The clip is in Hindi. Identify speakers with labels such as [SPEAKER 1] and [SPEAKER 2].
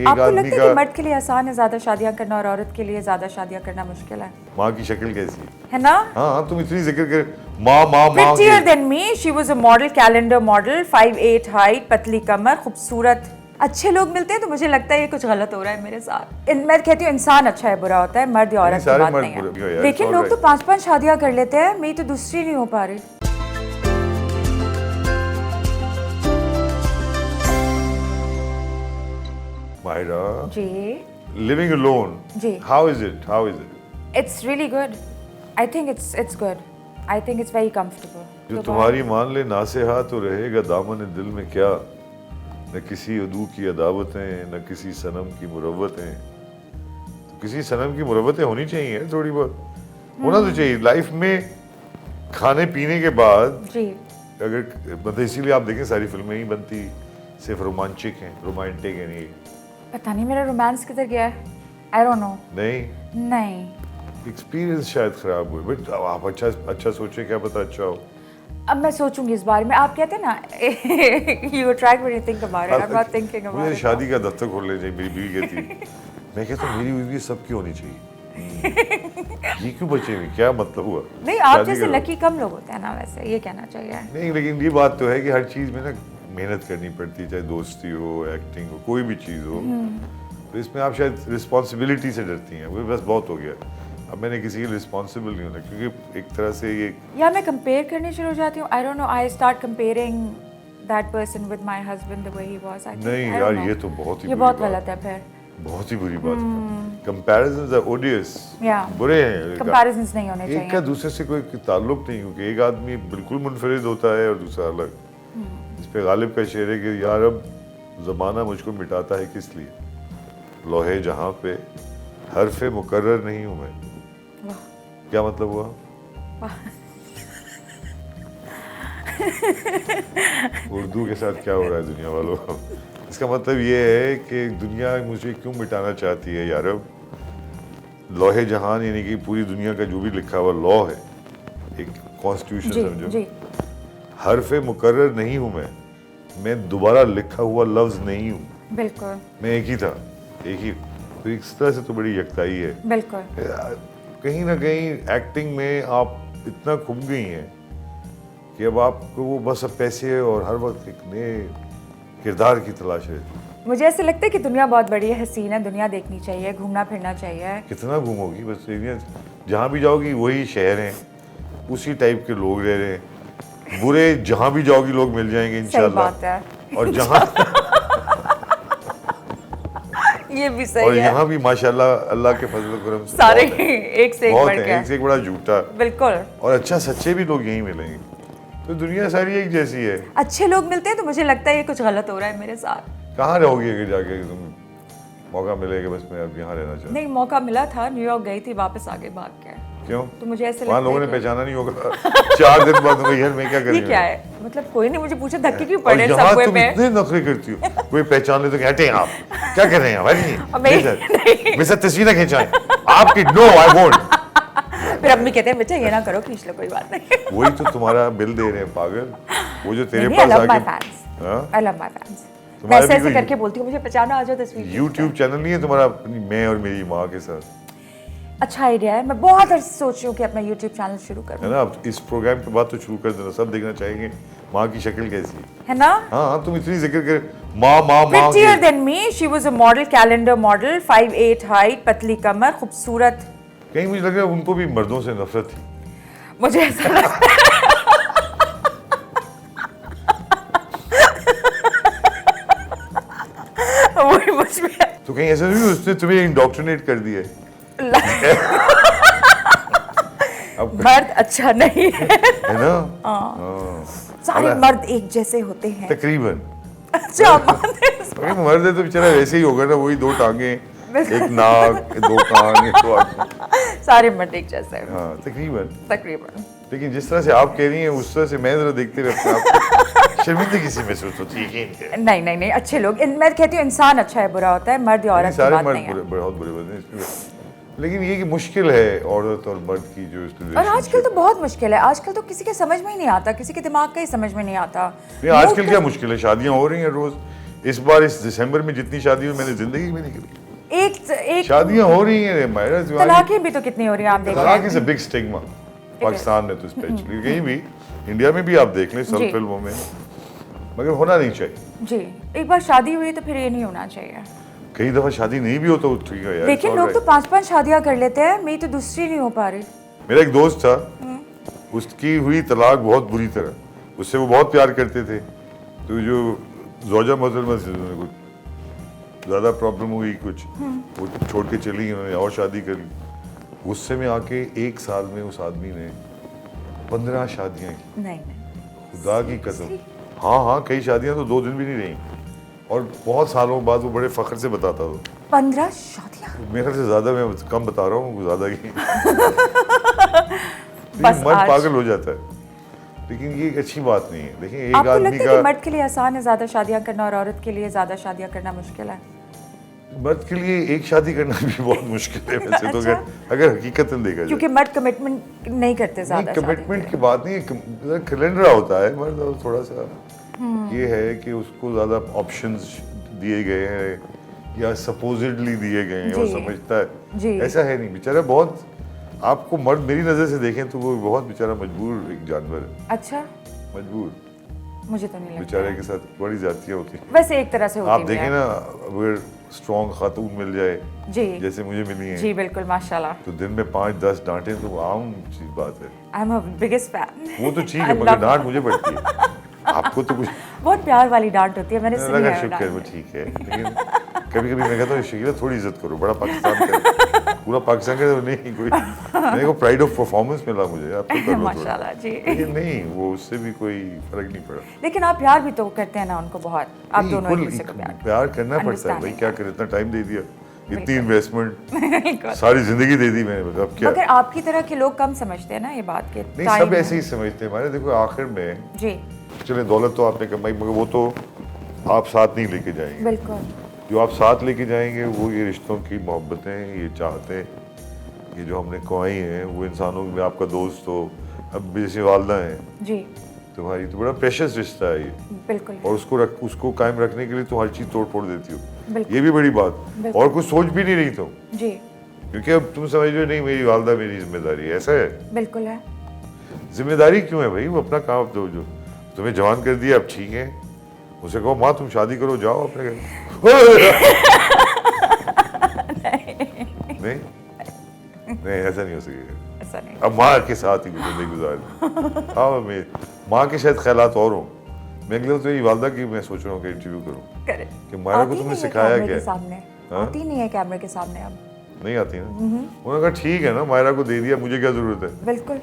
[SPEAKER 1] एक
[SPEAKER 2] आपको
[SPEAKER 1] आदमी
[SPEAKER 2] लगता है
[SPEAKER 1] का
[SPEAKER 2] कि मर्द के लिए आसान है ज़्यादा शादियां करना और औरत के लिए ज़्यादा शादियां करना मुश्किल
[SPEAKER 1] माँ की शक्ल कैसी
[SPEAKER 2] है ना?
[SPEAKER 1] हाँ तुम इतनी जिक्र कर माँ माँ माँ
[SPEAKER 2] Prettier than me, she was a model, calendar model, 5'8" height, पतली कमर, खूबसूरत। अच्छे लोग मिलते हैं तो मुझे लगता है ये कुछ गलत हो रहा है मेरे साथ। मैं कहती हूँ इंसान अच्छा है बुरा होता है, मर्द या औरत की
[SPEAKER 1] सारे
[SPEAKER 2] बात
[SPEAKER 1] मर्द
[SPEAKER 2] नहीं
[SPEAKER 1] बुरे हो
[SPEAKER 2] है।
[SPEAKER 1] यार,
[SPEAKER 2] लेकिन
[SPEAKER 1] it's
[SPEAKER 2] लोग
[SPEAKER 1] all
[SPEAKER 2] तो
[SPEAKER 1] right.
[SPEAKER 2] 5-5 शादियां कर लेते हैं, मेरी तो दूसरी नहीं हो पा रही।
[SPEAKER 1] मायरा
[SPEAKER 2] जी
[SPEAKER 1] living alone
[SPEAKER 2] ji
[SPEAKER 1] how is it
[SPEAKER 2] It's really good. I think it's good. I think it's very comfortable.
[SPEAKER 1] जो तुम्हारी मान ले नासेहा तो रहेगा दामन दिल में क्या न किसी अदू की अदावतें न किसी सनम की मुरव्वतें तो किसी सनम की मुरव्वतें होनी चाहिए थोड़ी बहुत होना तो चाहिए लाइफ में खाने पीने के बाद
[SPEAKER 2] जी
[SPEAKER 1] अगर मतलब इसीलिए आप देखें सारी फिल्में ही बनती सिर्फ रोमांटिक है नहीं
[SPEAKER 2] पता नहीं मेरा रोमांस किधर गया है। I don't know. नहीं
[SPEAKER 1] एक्सपीरियंस शायद खराब हुए बट आप अच्छा सोचे क्या पता अच्छा हो
[SPEAKER 2] अब मैं सोचूंगी इस बारे में। आप कहते हैं ना you try when you think about it. I'm not thinking about
[SPEAKER 1] मुझे
[SPEAKER 2] it.
[SPEAKER 1] शादी का दफ्तर खोल ले चाहिए मेरी बीवी कहती मैं कहता हूँ मेरी बीवी सबकी होनी चाहिए ये क्यों बचे हुए क्या मतलब हुआ
[SPEAKER 2] नहीं आप
[SPEAKER 1] शादी
[SPEAKER 2] जैसे
[SPEAKER 1] करो।
[SPEAKER 2] लकी कम लोग होते हैं ना वैसे ये कहना चाहिए।
[SPEAKER 1] नहीं लेकिन ये बात तो है कि हर चीज़ में ना मेहनत करनी पड़ती है चाहे दोस्ती हो एक्टिंग हो कोई भी चीज़ हो तो इसमें आप शायद रिस्पॉन्सिबिलिटी से डरती हैं वो बस बहुत हो गया अब मैंने किसी के रिस्पॉन्सिबल नहीं होना क्योंकि एक तरह से ये
[SPEAKER 2] या मैं कंपेयर करने शुरू हो जाती हूँ। I don't know. I start comparing that person with my husband the way he was. I think,
[SPEAKER 1] नहीं
[SPEAKER 2] I
[SPEAKER 1] यार
[SPEAKER 2] don't know.
[SPEAKER 1] ये तो बहुत ही
[SPEAKER 2] ये
[SPEAKER 1] बुरी
[SPEAKER 2] बहुत
[SPEAKER 1] बात
[SPEAKER 2] गलत है फिर।
[SPEAKER 1] बहुत ही बुरी बात है कंपैरिजन्स आर ओडियस
[SPEAKER 2] Yeah.
[SPEAKER 1] बुरे हैं
[SPEAKER 2] Comparisons नहीं होने
[SPEAKER 1] एक का
[SPEAKER 2] चाहिए।
[SPEAKER 1] दूसरे से कोई ताल्लुक नहीं क्योंकि एक आदमी बिल्कुल मुनफरिद होता है और दूसरा अलग इस पे गालिब का शेर है कि यार अब ज़माना मुझको मिटाता है किस लिए लोहे जहाँ पे हरफ मुकर्रर नहीं हूँ मैं
[SPEAKER 2] वाह
[SPEAKER 1] क्या मतलब हुआ उर्दू के साथ क्या हो रहा है दुनिया वालों को इसका मतलब ये है कि दुनिया मुझे क्यों मिटाना चाहती है यार अब लोहे जहान यानी कि पूरी दुनिया का जो भी लिखा हुआ लॉ है एक कॉन्स्टिट्यूशन
[SPEAKER 2] जी
[SPEAKER 1] समझो
[SPEAKER 2] जी
[SPEAKER 1] हरफ मुकर्रर नहीं हूँ मैं दोबारा लिखा हुआ लफ्ज नहीं हूँ
[SPEAKER 2] बिल्कुल
[SPEAKER 1] मैं एक ही था एक ही तो इस तरह से तो बड़ी यकताई है
[SPEAKER 2] बिल्कुल
[SPEAKER 1] कहीं ना कहीं एक्टिंग में आप इतना खुब गई हैं कि अब आपको वो बस अब पैसे और हर वक्त एक नए किरदार की तलाश है
[SPEAKER 2] मुझे ऐसे लगता है कि दुनिया बहुत बड़ी है हसीन है दुनिया देखनी चाहिए घूमना फिरना चाहिए।
[SPEAKER 1] कितना घूमोगी बस जहाँ भी जाओगी वही शहर हैं उसी टाइप के लोग रह रहे हैं बुरे जहाँ भी जाओगी लोग मिल जाएंगे
[SPEAKER 2] सही
[SPEAKER 1] इंशाल्लाह
[SPEAKER 2] बात है
[SPEAKER 1] और जहाँ
[SPEAKER 2] ये भी सही
[SPEAKER 1] और
[SPEAKER 2] है।
[SPEAKER 1] यहाँ भी माशाल्लाह अल्लाह के फजल करम से
[SPEAKER 2] सारे
[SPEAKER 1] बहुत हैं।
[SPEAKER 2] एक से एक
[SPEAKER 1] बहुत
[SPEAKER 2] बढ़
[SPEAKER 1] है
[SPEAKER 2] के
[SPEAKER 1] एक से एक बड़ा झूठा
[SPEAKER 2] बिल्कुल
[SPEAKER 1] और अच्छा सच्चे भी लोग यहीं मिलेंगे तो दुनिया सारी एक जैसी है
[SPEAKER 2] अच्छे लोग मिलते हैं तो मुझे लगता है ये कुछ गलत हो रहा है मेरे साथ।
[SPEAKER 1] कहाँ रहोगी अगर जाके तुम मौका मिलेगा बस मैं अब यहाँ रहना चाहता
[SPEAKER 2] नहीं मौका मिला था न्यूयॉर्क गई थी वापस आगे भाग के
[SPEAKER 1] क्यों
[SPEAKER 2] तो मुझे ऐसे
[SPEAKER 1] वहाँ
[SPEAKER 2] लगता
[SPEAKER 1] लोगों ने
[SPEAKER 2] है कि
[SPEAKER 1] पहचाना नहीं होगा 4 दिन बाद तुम्हें यार मैं क्या
[SPEAKER 2] ये
[SPEAKER 1] करूँगा
[SPEAKER 2] क्या है मतलब कोई नहीं मुझे पूछा धक्के क्यों
[SPEAKER 1] और
[SPEAKER 2] पड़े
[SPEAKER 1] यहाँ
[SPEAKER 2] सबवे
[SPEAKER 1] तुम
[SPEAKER 2] पे।
[SPEAKER 1] इतने नखरे करती हो कोई पहचान ले तो हटे आप क्या कर रहे हैं
[SPEAKER 2] और
[SPEAKER 1] भाई मेरे साथ तस्वीरें खिंचाएं आपकी नो आई वोंट
[SPEAKER 2] फिर अम्मी कहते हैं बेटा ये ना करो खींच लो कोई बात नहीं।
[SPEAKER 1] वही तो तुम्हारा बिल दे रहे हैं पागल वो जो तेरे
[SPEAKER 2] नहीं, I
[SPEAKER 1] पास
[SPEAKER 2] love my
[SPEAKER 1] आके
[SPEAKER 2] fans.
[SPEAKER 1] हाँ?
[SPEAKER 2] I love my fans. मैं
[SPEAKER 1] तुम्हारा
[SPEAKER 2] ऐसे
[SPEAKER 1] भी
[SPEAKER 2] ऐसे
[SPEAKER 1] कोई
[SPEAKER 2] करके बोलती हूँ मुझे पहचाना आ जाओ तस्वीर खींचते
[SPEAKER 1] YouTube चैनल नहीं है तुम्हारा अपनी मैं और मेरी माँ के साथ
[SPEAKER 2] हैं। अच्छा आइडिया है मैं बहुत अर्से सोच रही हूँ कि अपना YouTube चैनल शुरू
[SPEAKER 1] है
[SPEAKER 2] करूँ
[SPEAKER 1] ना अब इस प्रोग्राम के बाद तो शुरू कर देना सब देखना चाहेंगे माँ की शक्ल कैसी है
[SPEAKER 2] है ना।
[SPEAKER 1] हाँ तुम इतनी जिक्र कर माँ माँ माँ
[SPEAKER 2] Prettier than me, she was a model, calendar model, 5'8" height, पतली कमर, खूबसूरत।
[SPEAKER 1] कहीं मुझे लग रहा है उनको भी मर्दों से नफरत थी
[SPEAKER 2] मुझे ऐसा लगता है वही मुझ में
[SPEAKER 1] तो कहीं ऐसा नहीं उसने तुम्हें इंडोक्ट्रिनेट कर दिया है अब
[SPEAKER 2] मर्द अच्छा नहीं है।
[SPEAKER 1] है ना
[SPEAKER 2] सारे मर्द एक जैसे होते हैं।
[SPEAKER 1] तकरीबन
[SPEAKER 2] अच्छा मानते हैं इस बात।
[SPEAKER 1] अरे मर्द है तो बेचारा वैसे ही होगा ना वही 2 टांगे एक नाक 2 कान 1 आँख
[SPEAKER 2] सारे मर्द एक जैसे हैं
[SPEAKER 1] हाँ तकरीबन
[SPEAKER 2] तकरीबन।
[SPEAKER 1] लेकिन जिस तरह से आप कह रही हैं उस तरह से मैं जरा देखते हुए अपने आप शर्मिंदगी सी महसूस होती है
[SPEAKER 2] नहीं नहीं नहीं अच्छे लोग मैं कहती हूँ इंसान अच्छा है बुरा होता है मर्द या औरत की
[SPEAKER 1] सारे
[SPEAKER 2] बात
[SPEAKER 1] मर्द
[SPEAKER 2] नहीं है।
[SPEAKER 1] बहुत बुरे होते हैं इसमें लेकिन ये कि मुश्किल है औरत और मर्द की जो
[SPEAKER 2] और आजकल तो बहुत मुश्किल है आजकल तो किसी के समझ में ही नहीं आता किसी के दिमाग का ही समझ में नहीं आता।
[SPEAKER 1] ये आजकल क्या मुश्किल है शादियां हो रही हैं रोज इस बार इस दिसंबर में जितनी शादी हुई मैंने जिंदगी में नहीं करी।
[SPEAKER 2] एक
[SPEAKER 1] शादियां हो रही हैं मायरा,
[SPEAKER 2] तलाकें भी तो कितनी हो रही हैं, आप देख रहे
[SPEAKER 1] तलाक
[SPEAKER 2] हैं।
[SPEAKER 1] Is a big stigma Pakistan में तो स्पेशली, कहीं भी इंडिया में भी आप देख लें सब
[SPEAKER 2] जी।
[SPEAKER 1] फिल्मों में, मगर होना नहीं चाहिए।
[SPEAKER 2] जी, एक बार शादी हुई तो फिर ये नहीं होना चाहिए।
[SPEAKER 1] कई दफा शादी नहीं भी हो तो ठीक है यार,
[SPEAKER 2] लेकिन
[SPEAKER 1] it's all
[SPEAKER 2] लोग तो
[SPEAKER 1] right।
[SPEAKER 2] 5-5 शादियां कर लेते हैं, मेरी तो दूसरी नहीं हो पा रही।
[SPEAKER 1] मेरा एक दोस्त था, उसकी हुई तलाक बहुत बुरी तरह, उससे वो बहुत प्यार करते थे, तो जो जोजा मोहतरमा से कुछ ज़्यादा प्रॉब्लम हुई, कुछ वो छोड़ के चली, उन्होंने और शादी कर ली। गुस्से में आके 1 साल में उस आदमी ने 15 शादियां की,
[SPEAKER 2] नहीं
[SPEAKER 1] खुदा की कसम। हाँ हाँ, कई शादियां तो 2 दिन भी नहीं रही, और बहुत सालों बाद वो बड़े फख्र से बताता था।
[SPEAKER 2] 15 शादियां,
[SPEAKER 1] मेरे से ज़्यादा, मैं कम बता रहा हूँ, ज़्यादा की
[SPEAKER 2] बस
[SPEAKER 1] मन
[SPEAKER 2] आज-
[SPEAKER 1] पागल हो जाता है, लेकिन ये एक अच्छी बात नहीं है। देखिए, एक
[SPEAKER 2] आपको
[SPEAKER 1] आदमी
[SPEAKER 2] लगता है
[SPEAKER 1] का
[SPEAKER 2] कि मर्द के लिए आसान है ज्यादा शादियां करना और औरत के लिए ज्यादा शादियां करना मुश्किल है?
[SPEAKER 1] मर्द के लिए एक शादी करना भी बहुत मुश्किल है वैसे तो,
[SPEAKER 2] अच्छा।
[SPEAKER 1] अगर हकीकत में देखा जाए।
[SPEAKER 2] क्योंकि मर्द कमिटमेंट नहीं करते ज्यादा शादी
[SPEAKER 1] कमिटमेंट
[SPEAKER 2] पे।
[SPEAKER 1] की बात नहीं, कैलेंडर होता है मर्द, और थोड़ा सा ये है कि उसको ज़्यादा ऑप्शंस दिए गए हैं या सपोजिडली दिए गए हैं, और
[SPEAKER 2] जी।
[SPEAKER 1] समझता
[SPEAKER 2] जी।
[SPEAKER 1] है। ऐसा है नहीं, बेचारा बहुत, आपको मर्द मेरी नज़र से देखें तो वो बहुत बेचारा मजबूर एक जानवर है,
[SPEAKER 2] अच्छा,
[SPEAKER 1] मजबूर।
[SPEAKER 2] मुझे तो नहीं लगता
[SPEAKER 1] बेचारे
[SPEAKER 2] है।
[SPEAKER 1] के साथ बड़ी जातियाँ होती हैं।
[SPEAKER 2] वैसे एक तरह से होती
[SPEAKER 1] आप
[SPEAKER 2] भी
[SPEAKER 1] देखें
[SPEAKER 2] है।
[SPEAKER 1] ना, अगर स्ट्रॉन्ग खातून मिल जाए
[SPEAKER 2] जी
[SPEAKER 1] जैसे मुझे मिली हैं,
[SPEAKER 2] जी बिल्कुल, माशाल्लाह।
[SPEAKER 1] तो दिन में 5-10 डांटे तो आम चीज बात है।
[SPEAKER 2] I am a biggest fan.
[SPEAKER 1] वो तो ठीक है, मगर डांट मुझे पड़ती है, आपको तो कुछ
[SPEAKER 2] बहुत प्यार वाली डांट होती है, मैंने सुनी
[SPEAKER 1] लगा।
[SPEAKER 2] है
[SPEAKER 1] शुक्र है, वो
[SPEAKER 2] डांट।
[SPEAKER 1] ठीक है, लेकिन कभी कभी मैं कहता हूँ शकीला थोड़ी इज्जत करो, बड़ा पाकिस्तान का, पूरा पाकिस्तान का नहीं, कोई मेरे को प्राइड ऑफ परफॉर्मेंस मिला मुझे, आप तो कर लो थोड़ा।
[SPEAKER 2] माशाल्लाह जी।
[SPEAKER 1] लेकिन नहीं, वो उससे भी कोई फर्क नहीं पड़ा।
[SPEAKER 2] लेकिन आप प्यार भी तो करते हैं ना उनको बहुत, आप
[SPEAKER 1] नहीं,
[SPEAKER 2] दोनों एक
[SPEAKER 1] full
[SPEAKER 2] दूसरे को प्यार
[SPEAKER 1] प्यार करना पड़ता है भाई,
[SPEAKER 2] Understanding
[SPEAKER 1] क्या करे, इतना टाइम दे दिया, इतनी
[SPEAKER 2] बिल्कुल।
[SPEAKER 1] इन्वेस्टमेंट,
[SPEAKER 2] बिल्कुल।
[SPEAKER 1] सारी जिंदगी दे दी मैंने, अब क्या।
[SPEAKER 2] मगर आपकी तरह के लोग कम समझते हैं ना ये बात के
[SPEAKER 1] नहीं,
[SPEAKER 2] time
[SPEAKER 1] सब
[SPEAKER 2] में।
[SPEAKER 1] ऐसे ही समझते हैं हमारे। देखो आखिर में
[SPEAKER 2] जी
[SPEAKER 1] चले, दौलत तो आपने कमाई, मगर वो तो आप साथ नहीं लेके जाएंगे।
[SPEAKER 2] बिल्कुल।
[SPEAKER 1] जो आप साथ लेके जाएंगे वो ये रिश्तों की मोहब्बतें, ये चाहते, ये जो हमने कमाई हैं, वो इंसानों में आपका दोस्त हो, अब जैसे वालदा हैं
[SPEAKER 2] जी
[SPEAKER 1] तुम्हारी, तो बड़ा प्रेशियस रिश्ता है ये,
[SPEAKER 2] बिल्कुल
[SPEAKER 1] और उसको कायम रखने के लिए तो हर चीज़ तोड़ फोड़ देती हो,
[SPEAKER 2] बिल्कुल।
[SPEAKER 1] ये भी बड़ी बात।
[SPEAKER 2] बिल्कुल।
[SPEAKER 1] और कुछ सोच भी नहीं रही तुम,
[SPEAKER 2] जी
[SPEAKER 1] क्योंकि अब तुम समझ रहे हो नहीं मेरी वालदा मेरी जिम्मेदारी है, ऐसा है।
[SPEAKER 2] बिल्कुल है।
[SPEAKER 1] जिम्मेदारी क्यों है भाई, वो अपना काम दो, जो तुम्हें जवान कर दिया अब ठीक है, उसे कहो माँ तुम शादी करो, जाओ अपने घर। नहीं नहीं, ऐसा नहीं हो सकेगा।
[SPEAKER 2] ऐसा नहीं।
[SPEAKER 1] अब माँ के साथ ही जिंदगी गुजारनी। हाँ, मैं माँ के शायद ख्यालात और हों, मैं अगले तो ये वालदा की मैं सोच रहा हूँ कि इंटरव्यू करूँ
[SPEAKER 2] करें।
[SPEAKER 1] कि मायरा को
[SPEAKER 2] आती
[SPEAKER 1] तुमने
[SPEAKER 2] नहीं है
[SPEAKER 1] सिखाया
[SPEAKER 2] कैमरे
[SPEAKER 1] क्या
[SPEAKER 2] के
[SPEAKER 1] है?
[SPEAKER 2] सामने,
[SPEAKER 1] हाँ?
[SPEAKER 2] आती नहीं है कैमरे के सामने अब।
[SPEAKER 1] नहीं आती ना, उन्होंने कहा ठीक है ना, मायरा को दे दिया, मुझे क्या जरूरत है।
[SPEAKER 2] बिल्कुल